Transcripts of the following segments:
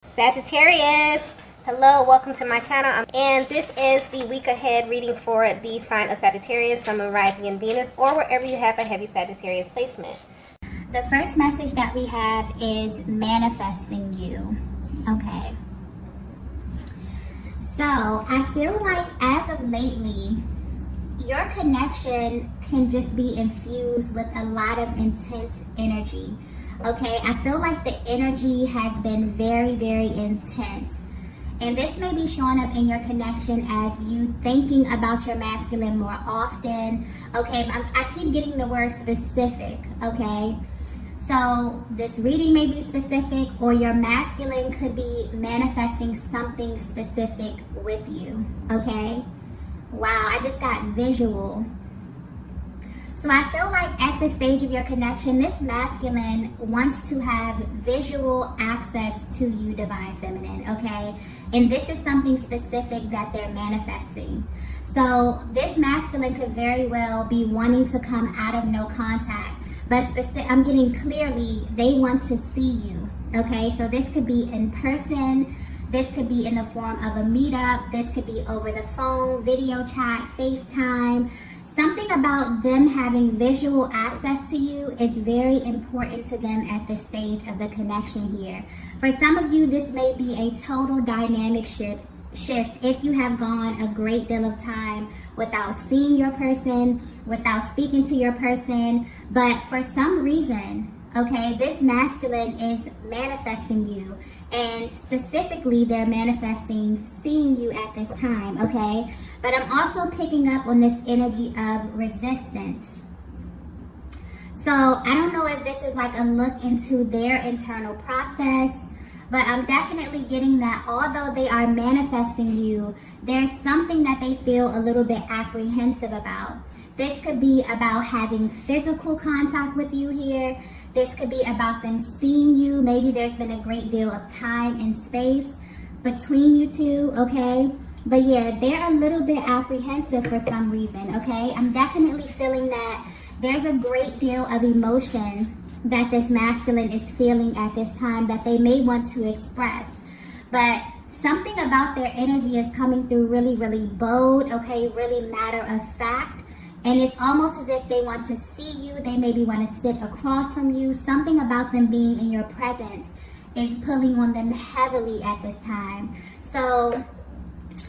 Sagittarius, hello, welcome to my channel, and this is the week ahead reading for the sign of Sagittarius, Sun, Moon, Rising, and Venus, or wherever you have a heavy Sagittarius placement. The first message that we have is manifesting you. Okay. So I feel like as of lately, your connection can just be infused with a lot of intense energy. Okay, I feel like the energy has been very, very intense. And this may be showing up in your connection as you thinking about your masculine more often. Okay, I keep getting the word specific, okay? So this reading may be specific, or your masculine could be manifesting something specific with you, okay? Wow, I just got visual. So I feel like at this stage of your connection, this masculine wants to have visual access to you, divine feminine, okay? And this is something specific that they're manifesting. So this masculine could very well be wanting to come out of no contact, but I'm getting clearly they want to see you, okay? So this could be in person, this could be in the form of a meetup, this could be over the phone, video chat, FaceTime. Something about them having visual access to you is very important to them at this stage of the connection here. For some of you, this may be a total dynamic shift if you have gone a great deal of time without seeing your person, without speaking to your person. But for some reason, okay, this masculine is manifesting you. And specifically, they're manifesting seeing you at this time, okay? But I'm also picking up on this energy of resistance. So I don't know if this is like a look into their internal process, but I'm definitely getting that although they are manifesting you, there's something that they feel a little bit apprehensive about. This could be about having physical contact with you here. This could be about them seeing you. Maybe there's been a great deal of time and space between you two, okay? But yeah, they're a little bit apprehensive for some reason, okay? I'm definitely feeling that there's a great deal of emotion that this masculine is feeling at this time that they may want to express. But something about their energy is coming through really, really bold, okay? Really matter of fact. And it's almost as if they want to see you. They maybe want to sit across from you. Something about them being in your presence is pulling on them heavily at this time. So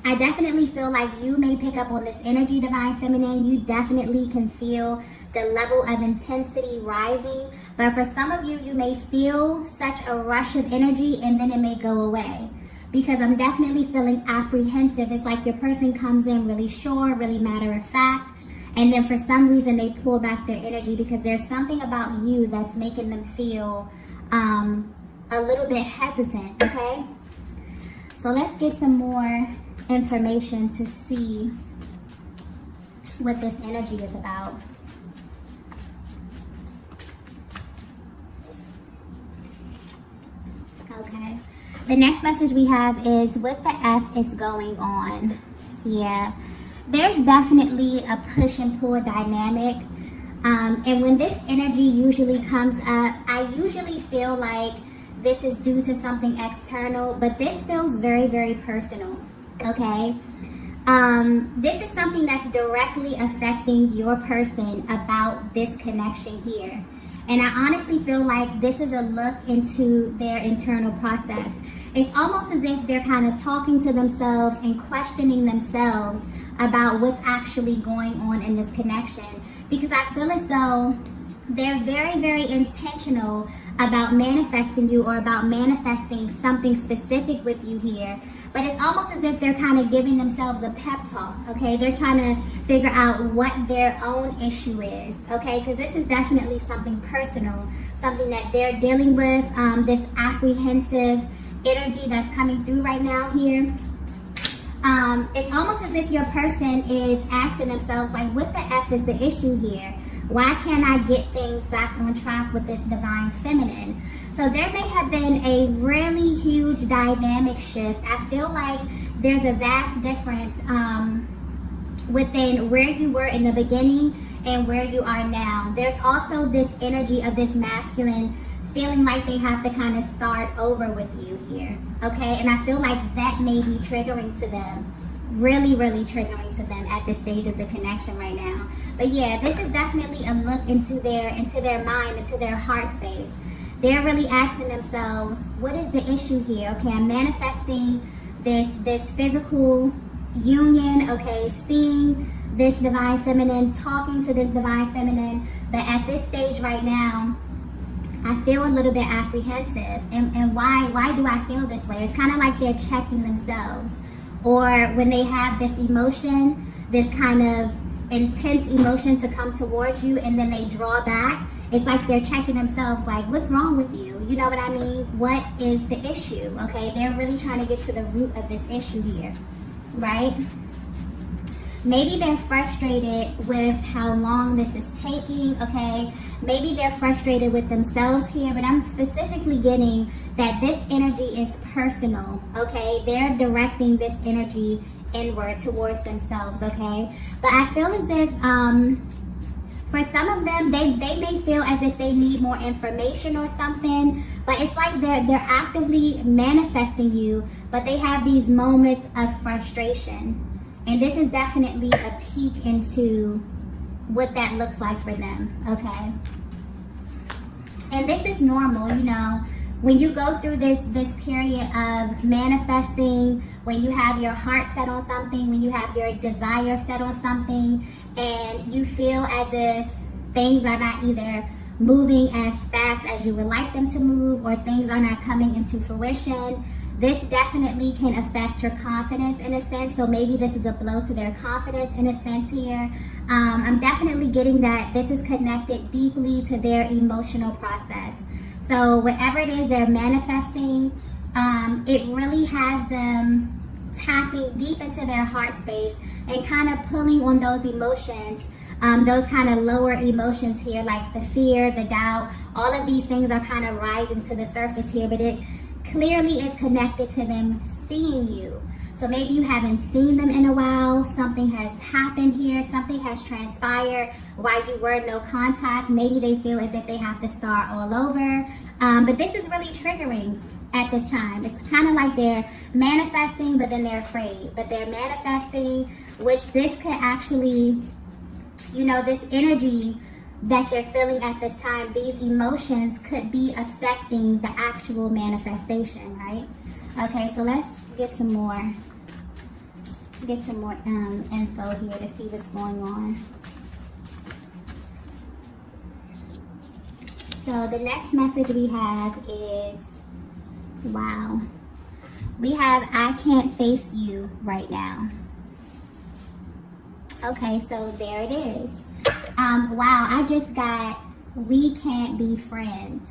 I definitely feel like you may pick up on this energy, divine feminine. You definitely can feel the level of intensity rising. But for some of you, you may feel such a rush of energy and then it may go away. Because I'm definitely feeling apprehensive. It's like your person comes in really sure, really matter of fact. And then for some reason they pull back their energy because there's something about you that's making them feel a little bit hesitant, okay? So let's get some more information to see what this energy is about. Okay. The next message we have is what the F is going on. Yeah. There's definitely a push and pull dynamic. And when this energy usually comes up, I usually feel like this is due to something external, but this feels very, very personal, okay? This is something that's directly affecting your person about this connection here. And I honestly feel like this is a look into their internal process. It's almost as if they're kind of talking to themselves and questioning themselves about what's actually going on in this connection, because I feel as though they're very, very intentional about manifesting you or about manifesting something specific with you here. But it's almost as if they're kind of giving themselves a pep talk, okay? They're trying to figure out what their own issue is, okay? Because this is definitely something personal, something that they're dealing with, this apprehensive energy that's coming through right now here. It's almost as if your person is asking themselves, like, what the F is the issue here? Why can't I get things back on track with this divine feminine? So there may have been a really huge dynamic shift. I feel like there's a vast difference within where you were in the beginning and where you are now. There's also this energy of this masculine feeling like they have to kind of start over with you here, okay? And I feel like that may be triggering to them, really, really triggering to them at this stage of the connection right now. But yeah, this is definitely a look into their mind, into their heart space. They're really asking themselves, what is the issue here? Okay, I'm manifesting this physical union, okay, seeing this divine feminine, talking to this divine feminine, but at this stage right now, I feel a little bit apprehensive. And why do I feel this way? It's kind of like they're checking themselves. Or when they have this emotion, this kind of intense emotion to come towards you, and then they draw back, it's like they're checking themselves, like, what's wrong with you? You know what I mean? What is the issue? Okay, they're really trying to get to the root of this issue here, right? Maybe they're frustrated with how long this is taking, okay? Maybe they're frustrated with themselves here, but I'm specifically getting that this energy is personal, okay? They're directing this energy inward towards themselves, okay? But I feel as if, for some of them, they may feel as if they need more information or something, but it's like they're actively manifesting you, but they have these moments of frustration. And this is definitely a peek into what that looks like for them, okay? And this is normal, you know, when you go through this period of manifesting, when you have your heart set on something, when you have your desire set on something, and you feel as if things are not either moving as fast as you would like them to move, or things are not coming into fruition, this definitely can affect your confidence in a sense. So maybe this is a blow to their confidence in a sense here. I'm definitely getting that this is connected deeply to their emotional process. So whatever it is they're manifesting, it really has them tapping deep into their heart space and kind of pulling on those emotions, those kind of lower emotions here, like the fear, the doubt. All of these things are kind of rising to the surface here, but it clearly is connected to them seeing you. So maybe you haven't seen them in a while, something has happened here, something has transpired while you were no contact. Maybe they feel as if they have to start all over. But this is really triggering at this time. It's kind of like they're manifesting, but then they're afraid. But they're manifesting, which this could actually, you know, this energy that they're feeling at this time, these emotions could be affecting the actual manifestation, right? Okay, so let's get some more info here to see what's going on. So the next message we have is, wow, we have, I can't face you right now. Okay, so there it is. Wow, I just got, we can't be friends.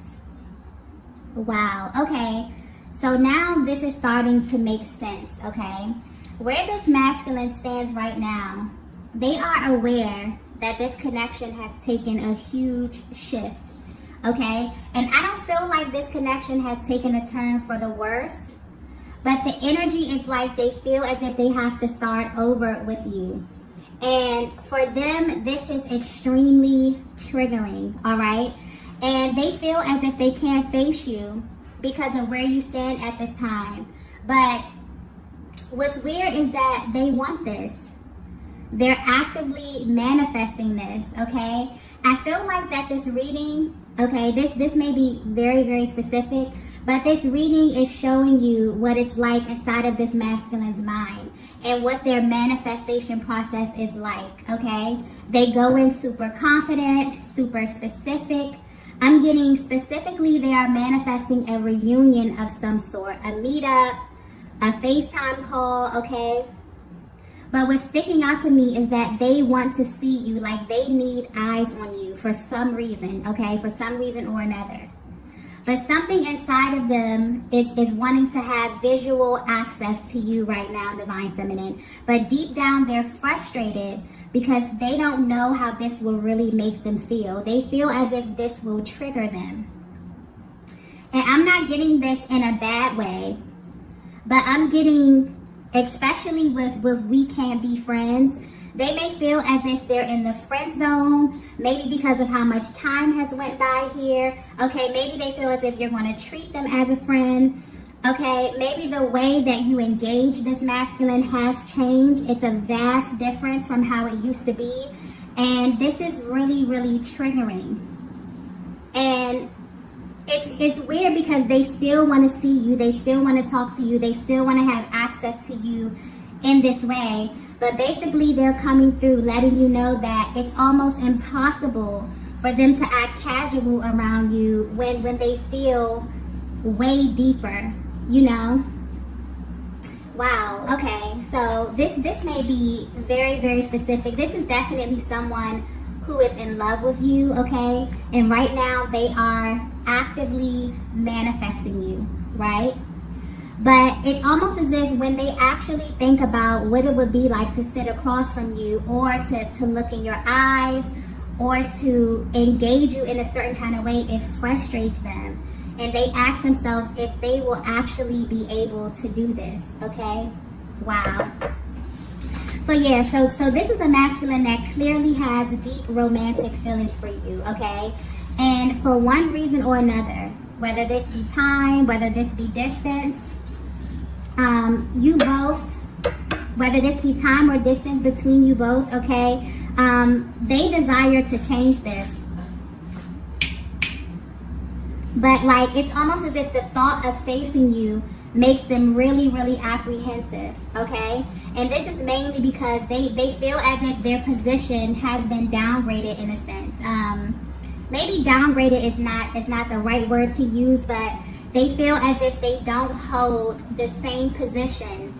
Wow, okay. So now this is starting to make sense, okay? Where this masculine stands right now, they are aware that this connection has taken a huge shift, okay? And I don't feel like this connection has taken a turn for the worse, but the energy is like they feel as if they have to start over with you. And for them, this is extremely triggering, all right? And they feel as if they can't face you because of where you stand at this time. But what's weird is that they want this. They're actively manifesting this, okay? I feel like that this reading, okay, this may be very, very specific, but this reading is showing you what it's like inside of this masculine's mind and what their manifestation process is like, okay? They go in super confident, super specific. I'm getting specifically they are manifesting a reunion of some sort, a meetup, a FaceTime call, okay? But what's sticking out to me is that they want to see you, like they need eyes on you for some reason, okay? For some reason or another. But something inside of them is wanting to have visual access to you right now, Divine Feminine. But deep down, they're frustrated because they don't know how this will really make them feel. They feel as if this will trigger them. And I'm not getting this in a bad way, but I'm getting, especially with we can't be friends, They may feel as if they're in the friend zone, maybe because of how much time has went by here. Okay, maybe they feel as if you're going to treat them as a friend. Okay, maybe the way that you engage this masculine has changed. It's a vast difference from how it used to be. And this is really, really triggering. And it's weird because they still want to see you. They still want to talk to you. They still want to have access to you in this way. But basically, they're coming through letting you know that it's almost impossible for them to act casual around you when they feel way deeper, you know? Wow, okay, so this may be very, very specific. This is definitely someone who is in love with you, okay? And right now, they are actively manifesting you, right? But it's almost as if when they actually think about what it would be like to sit across from you or to look in your eyes or to engage you in a certain kind of way, it frustrates them. And they ask themselves if they will actually be able to do this, okay? Wow. So yeah, so this is a masculine that clearly has deep romantic feelings for you, okay? And for one reason or another, whether this be time, whether this be distance, you both, whether this be time or distance between you both, okay, they desire to change this. But like, it's almost as if the thought of facing you makes them really, really apprehensive, okay? And this is mainly because they feel as if their position has been downgraded in a sense. Maybe downgraded is not the right word to use, but they feel as if they don't hold the same position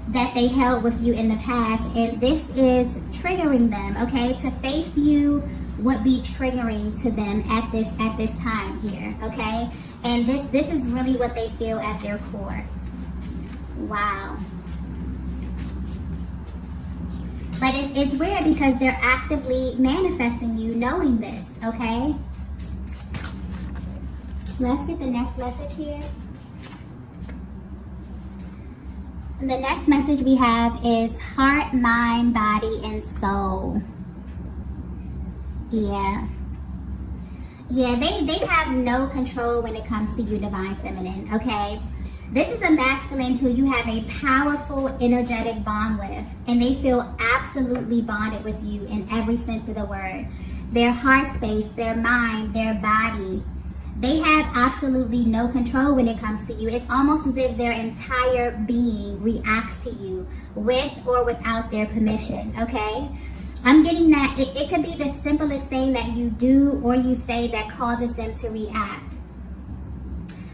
that they held with you in the past. And this is triggering them, okay? To face you would be triggering to them at this time here, okay? And this is really what they feel at their core. Wow. But it's weird because they're actively manifesting you knowing this, okay? Let's get the next message here. The next message we have is heart, mind, body, and soul. Yeah, they have no control when it comes to you, divine feminine, okay? This is a masculine who you have a powerful, energetic bond with, and they feel absolutely bonded with you in every sense of the word. Their heart space, their mind, their body, they have absolutely no control when it comes to you. It's almost as if their entire being reacts to you with or without their permission, okay? I'm getting that it could be the simplest thing that you do or you say that causes them to react.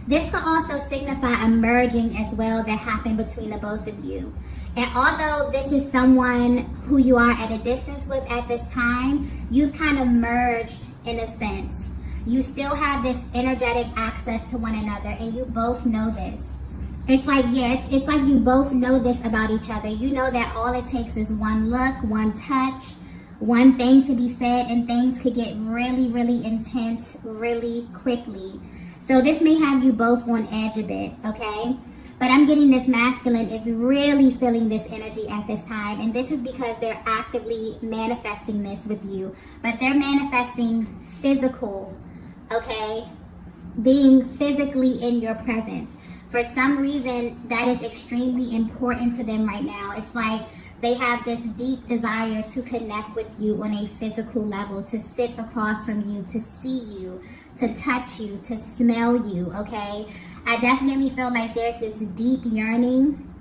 This could also signify a merging as well that happened between the both of you. And although this is someone who you are at a distance with at this time, you've kind of merged in a sense. You still have this energetic access to one another, and you both know this. It's like, yeah, it's like you both know this about each other. You know that all it takes is one look, one touch, one thing to be said, and things could get really, really intense really quickly. So this may have you both on edge a bit, okay? But I'm getting this masculine is really feeling this energy at this time. And this is because they're actively manifesting this with you. But they're manifesting physical, okay? Being physically in your presence. For some reason, that is extremely important to them right now. It's like they have this deep desire to connect with you on a physical level, to sit across from you, to see you, to touch you, to smell you, okay? I definitely feel like there's this deep yearning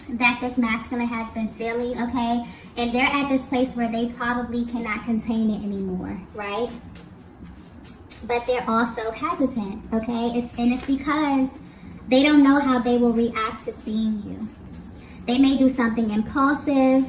that this masculine has been feeling, okay? And they're at this place where they probably cannot contain it anymore, right? But they're also hesitant, okay? It's because they don't know how they will react to seeing you. They may do something impulsive.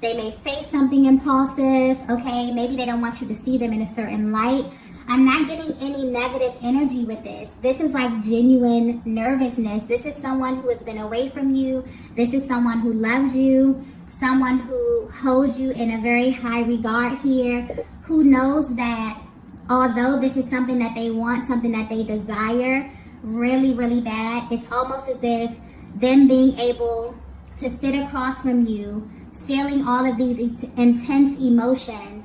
They may say something impulsive, okay? Maybe they don't want you to see them in a certain light. I'm not getting any negative energy with this. This is like genuine nervousness. This is someone who has been away from you. This is someone who loves you, someone who holds you in a very high regard here, who knows that although this is something that they want, something that they desire really, really bad, it's almost as if them being able to sit across from you, feeling all of these intense emotions,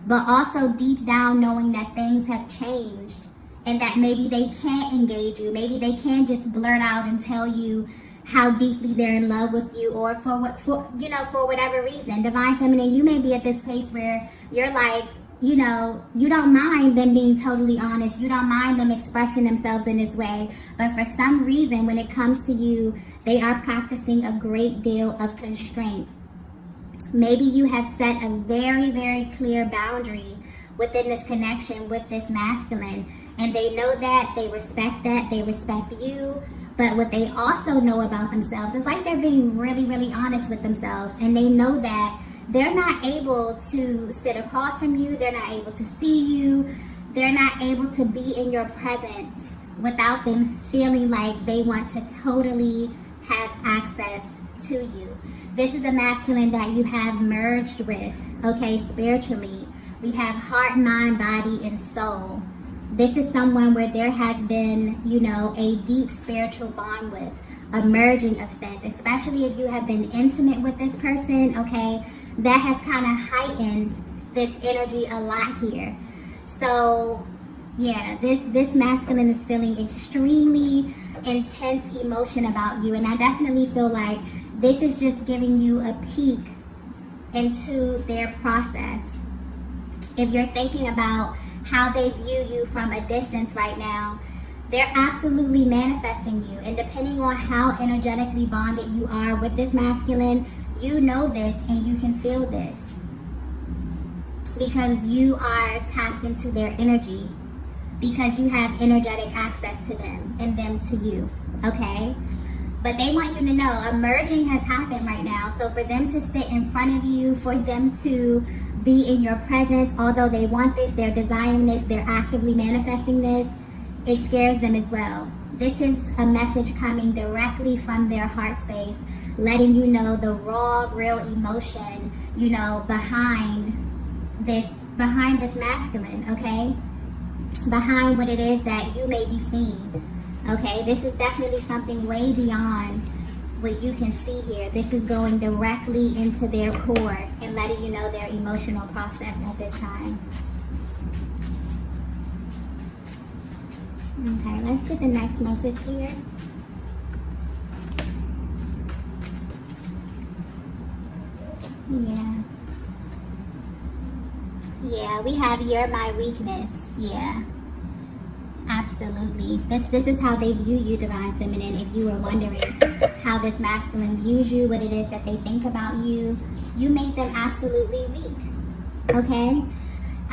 but also deep down knowing that things have changed and that maybe they can't engage you. Maybe they can't just blurt out and tell you how deeply they're in love with you, or for whatever reason. Divine Feminine, you may be at this place where you're like, you don't mind them being totally honest. You don't mind them expressing themselves in this way. But for some reason, when it comes to you, they are practicing a great deal of constraint. Maybe you have set a very, very clear boundary within this connection with this masculine. And they know that, they respect you. But what they also know about themselves is like they're being really, really honest with themselves. And they know that they're not able to sit across from you. They're not able to see you. They're not able to be in your presence without them feeling like they want to totally have access to you. This is a masculine that you have merged with, okay, spiritually. We have heart, mind, body, and soul. This is someone where there has been, a deep spiritual bond with, a merging of sense, especially if you have been intimate with this person, okay? That has kind of heightened this energy a lot here. So, yeah, this masculine is feeling extremely intense emotion about you. And I definitely feel like this is just giving you a peek into their process. If you're thinking about how they view you from a distance right now, they're absolutely manifesting you. And depending on how energetically bonded you are with this masculine, you know this and you can feel this because you are tapped into their energy, because you have energetic access to them and them to you, okay? But they want you to know a merging has happened right now. So for them to sit in front of you, for them to be in your presence, although they want this, they're desiring this, they're actively manifesting this, it scares them as well. This is a message coming directly from their heart space, letting you know the raw, real emotion, behind this masculine, okay? Behind what it is that you may be seeing, okay? This is definitely something way beyond what you can see here. This is going directly into their core and letting you know their emotional process at this time. Okay, let's get the next message here. Yeah, we have "you're my weakness." Yeah, absolutely. This is how they view you, Divine Feminine. If you were wondering how this masculine views you, what it is that they think about you, you make them absolutely weak, okay?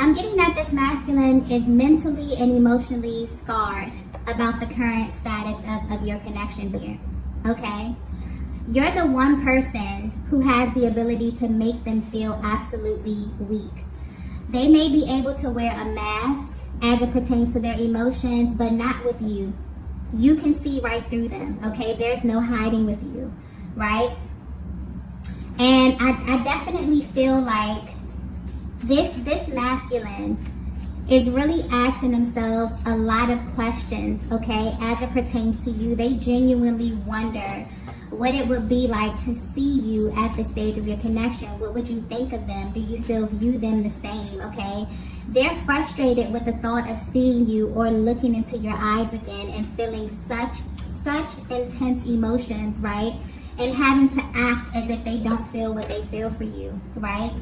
I'm getting that this masculine is mentally and emotionally scarred about the current status of your connection here, okay? You're the one person who has the ability to make them feel absolutely weak. They may be able to wear a mask as it pertains to their emotions, but not with you. You can see right through them, okay? There's no hiding with you, right? And I definitely feel like this masculine is really asking themselves a lot of questions, okay, as it pertains to you. They genuinely wonder what it would be like to see you at this stage of your connection. What would you think of them? Do you still view them the same, okay? They're frustrated with the thought of seeing you or looking into your eyes again and feeling such intense emotions, right? And having to act as if they don't feel what they feel for you, right?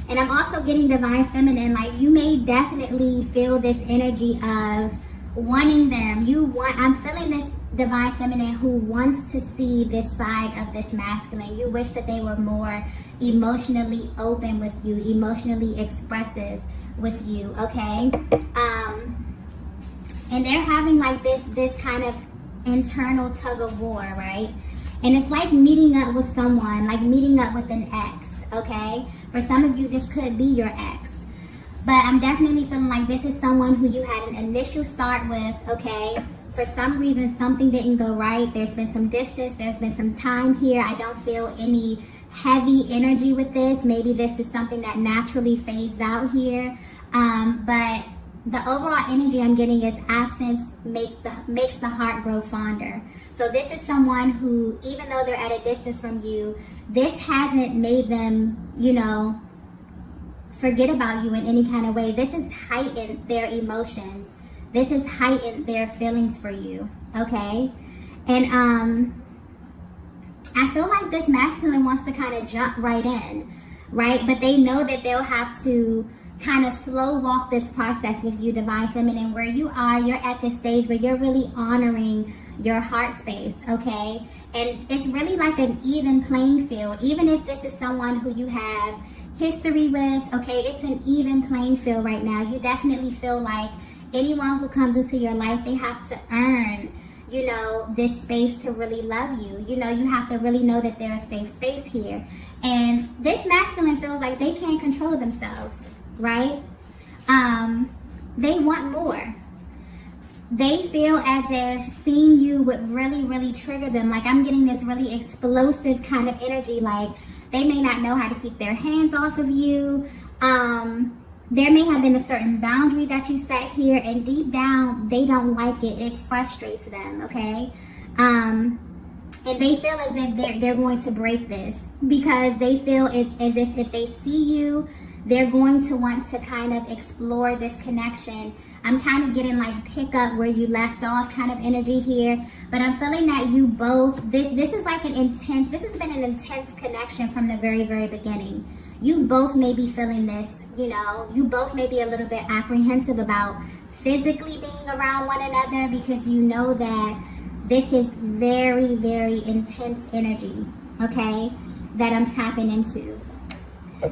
And I'm also getting Divine Feminine, like you may definitely feel this energy of wanting them. I'm feeling this Divine Feminine who wants to see this side of this masculine. You wish that they were more emotionally open with you, emotionally expressive with you, okay? And they're having like this kind of internal tug of war, right? And it's like meeting up with someone, like meeting up with an ex, okay? For some of you, this could be your ex. But I'm definitely feeling like this is someone who you had an initial start with, okay? For some reason, something didn't go right. There's been some distance. There's been some time here. I don't feel any heavy energy with this. Maybe this is something that naturally phased out here. But the overall energy I'm getting is absence makes the heart grow fonder. So this is someone who, even though they're at a distance from you, this hasn't made them, you know, forget about you in any kind of way. This has heightened their emotions. This has heightened their feelings for you, okay? And I feel like this masculine wants to kind of jump right in, right? But they know that they'll have to kind of slow walk this process with you, Divine Feminine. Where you are, you're at this stage where you're really honoring your heart space, okay? And it's really like an even playing field. Even if this is someone who you have history with, okay, it's an even playing field right now. You definitely feel like anyone who comes into your life, they have to earn, you know, this space to really love you. You know, you have to really know that they're a safe space here. And this masculine feels like they can't control themselves, right? They want more. They feel as if seeing you would really, really trigger them. Like, I'm getting this really explosive kind of energy. Like, they may not know how to keep their hands off of you. There may have been a certain boundary that you set here, and deep down, they don't like it. It frustrates them, okay? And they feel as if they're going to break this, because they feel as if they see you, they're going to want to kind of explore this connection. I'm kind of getting like pick up where you left off kind of energy here, but I'm feeling that you both, this is like this has been an intense connection from the very, very beginning. You both may be feeling this, you know, you both may be a little bit apprehensive about physically being around one another, because you know that this is very, very intense energy, okay, that I'm tapping into.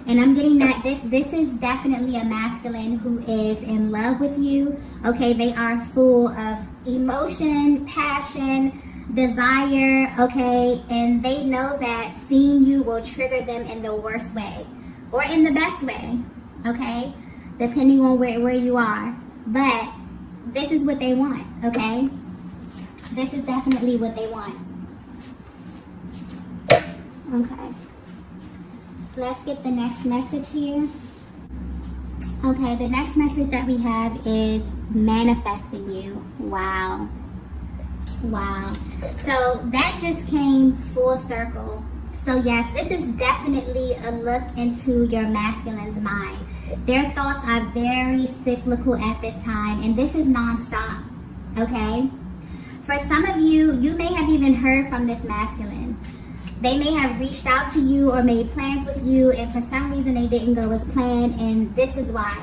And I'm getting that this is definitely a masculine who is in love with you, okay? They are full of emotion, passion, desire, okay? And they know that seeing you will trigger them in the worst way or in the best way, okay? Depending on where you are. But this is what they want, okay? This is definitely what they want. Okay. Let's get the next message here. Okay, the next message that we have is manifesting you. Wow. Wow. So that just came full circle. So yes, this is definitely a look into your masculine's mind. Their thoughts are very cyclical at this time, and this is nonstop, okay? For some of you, you may have even heard from this masculine. They may have reached out to you or made plans with you, and for some reason they didn't go as planned, and this is why.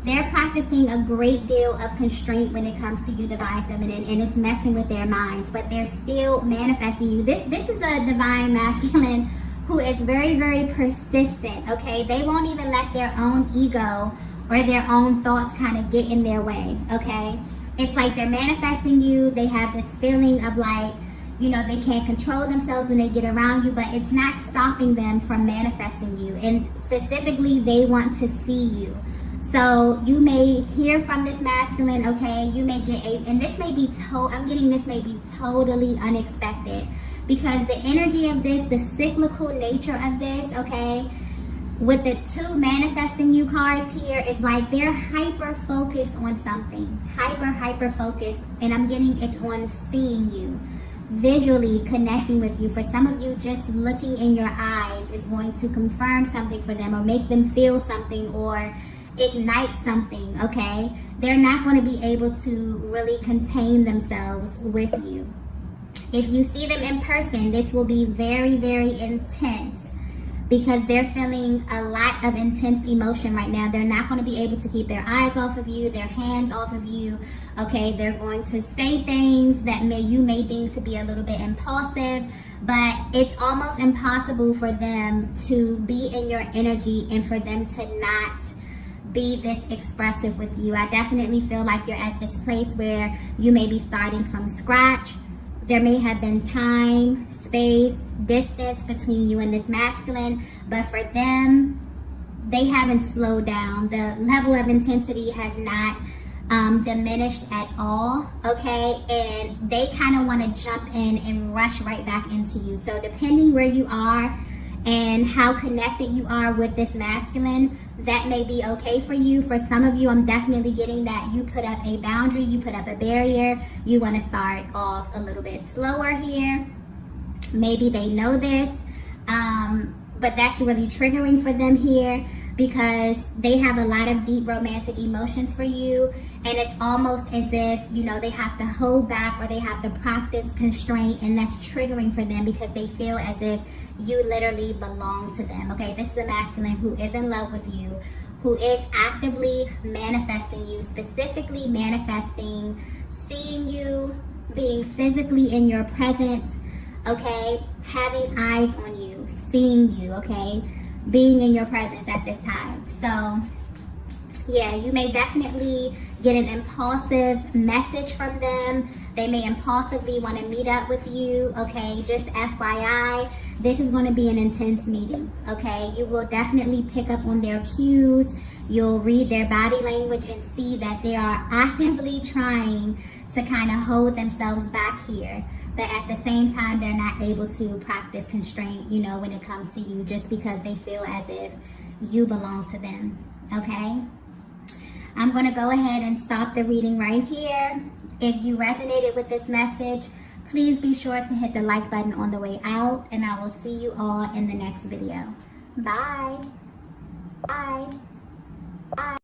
They're practicing a great deal of constraint when it comes to you, Divine Feminine, and it's messing with their minds, but they're still manifesting you. This is a Divine Masculine who is very, very persistent, okay? They won't even let their own ego or their own thoughts kind of get in their way, okay? It's like they're manifesting you. They have this feeling of like, you know, they can't control themselves when they get around you, but it's not stopping them from manifesting you. And specifically, they want to see you. So you may hear from this masculine, okay? You may get and this may be I'm getting this may be totally unexpected, because the energy of this, the cyclical nature of this, okay, with the two manifesting you cards here, is like they're hyper focused on something, hyper focused, and I'm getting it's on seeing you, visually connecting with you. For some of you, just looking in your eyes is going to confirm something for them, or make them feel something, or ignite something, okay? They're not going to be able to really contain themselves with you. If you see them in person, this will be very, very intense, because they're feeling a lot of intense emotion right now. They're not going to be able to keep their eyes off of you, their hands off of you, okay? They're going to say things that you may deem to be a little bit impulsive, but it's almost impossible for them to be in your energy and for them to not be this expressive with you. I definitely feel like you're at this place where you may be starting from scratch. There may have been time, space, distance between you and this masculine, but for them, they haven't slowed down. The level of intensity has not diminished at all, okay? And they kind of want to jump in and rush right back into you. So depending where you are and how connected you are with this masculine, that may be okay for you. For some of you, I'm definitely getting that you put up a boundary, you put up a barrier, you want to start off a little bit slower here. Maybe they know this, but that's really triggering for them here, because they have a lot of deep romantic emotions for you, and it's almost as if, you know, they have to hold back or they have to practice constraint, and that's triggering for them because they feel as if you literally belong to them. Okay, this is a masculine who is in love with you, who is actively manifesting you, specifically manifesting seeing you, being physically in your presence, okay, having eyes on you, seeing you, okay, being in your presence at this time. So yeah, you may definitely get an impulsive message from them. They may impulsively want to meet up with you, okay? Just FYI, this is going to be an intense meeting, okay? You will definitely pick up on their cues. You'll read their body language and see that they are actively trying to kind of hold themselves back here. But at the same time, they're not able to practice constraint, you know, when it comes to you, just because they feel as if you belong to them, okay? I'm going to go ahead and stop the reading right here. If you resonated with this message, please be sure to hit the like button on the way out, and I will see you all in the next video. Bye. Bye. Bye.